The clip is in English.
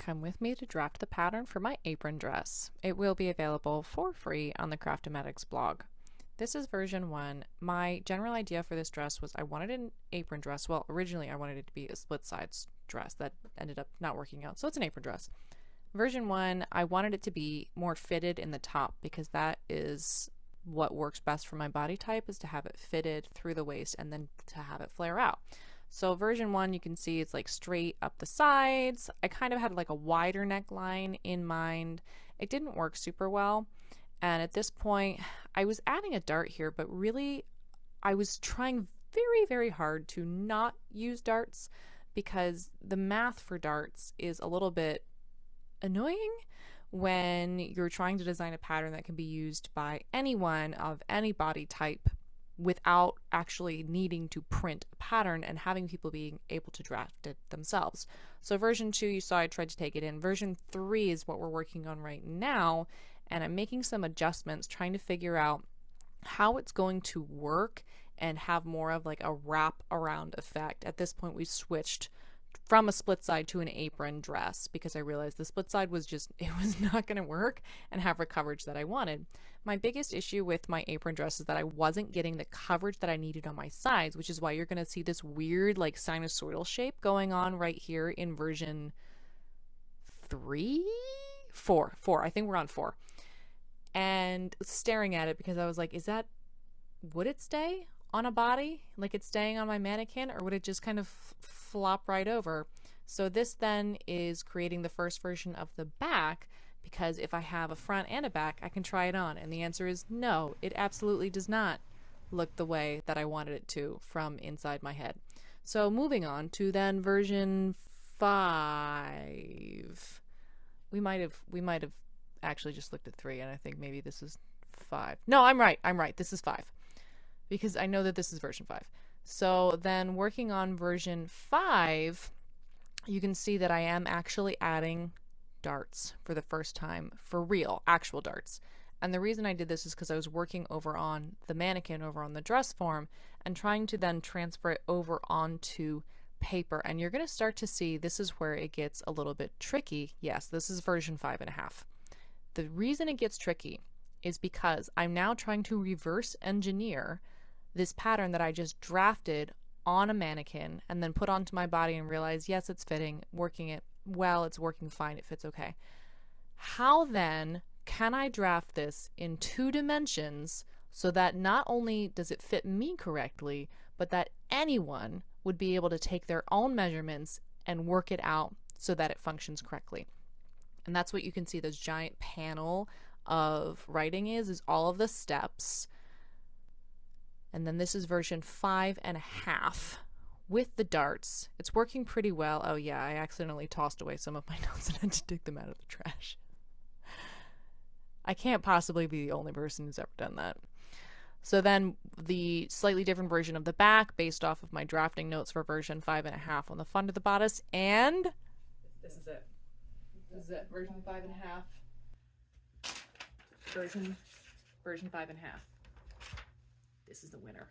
come with me to draft the pattern for my apron dress. It will be available for free on the Craftomatics blog. This is version 1. My general idea for this dress was I wanted an apron dress. Well, originally I wanted it to be a split sides dress. That ended up not working out, so it's an apron dress. Version 1, I wanted it to be more fitted in the top because that is what works best for my body type, is to have it fitted through the waist and then to have it flare out. So version 1, you can see it's like straight up the sides. I kind of had like a wider neckline in mind. It didn't work super well. And at this point, I was adding a dart here, but really I was trying very, very hard to not use darts because the math for darts is a little bit annoying when you're trying to design a pattern that can be used by anyone of any body type without actually needing to print a pattern and having people being able to draft it themselves. So version 2, you saw I tried to take it in. Version 3 is what we're working on right now, and I'm making some adjustments, trying to figure out how it's going to work and have more of like a wrap around effect. At this point, we switched from a split side to an apron dress because I realized the split side was just, it was not going to work and have the coverage that I wanted. My biggest issue with my apron dress is that I wasn't getting the coverage that I needed on my sides, which is why you're going to see this weird like sinusoidal shape going on right here in version 3? 4. I think we're on 4. And staring at it because I was like, would it stay on a body like it's staying on my mannequin, or would it just kind of flop right over? So this then is creating the first version of the back, because if I have a front and a back, I can try it on, and the answer is no, it absolutely does not look the way that I wanted it to from inside my head. So moving on to then version 5. We might have actually just looked at 3, and I think maybe this is 5. No, I'm right. This is 5. Because I know that this is version 5. So then working on version 5, you can see that I am actually adding darts for the first time, for real, actual darts. And the reason I did this is because I was working over on the mannequin, over on the dress form, and trying to then transfer it over onto paper. And you're going to start to see this is where it gets a little bit tricky. Yes, this is version 5.5. The reason it gets tricky is because I'm now trying to reverse engineer this pattern that I just drafted on a mannequin and then put onto my body and realize, yes, it's fitting, working it well, it's working fine, it fits okay. How then can I draft this in 2 dimensions so that not only does it fit me correctly, but that anyone would be able to take their own measurements and work it out so that it functions correctly? And that's what you can see this giant panel of writing is all of the steps. And then this is version 5.5 with the darts. It's working pretty well. Oh yeah, I accidentally tossed away some of my notes and had to dig them out of the trash. I can't possibly be the only person who's ever done that. So then the slightly different version of the back based off of my drafting notes for version 5.5 on the front of the bodice. And this is it. This is it. Version 5.5. Version 5.5. This is the winner.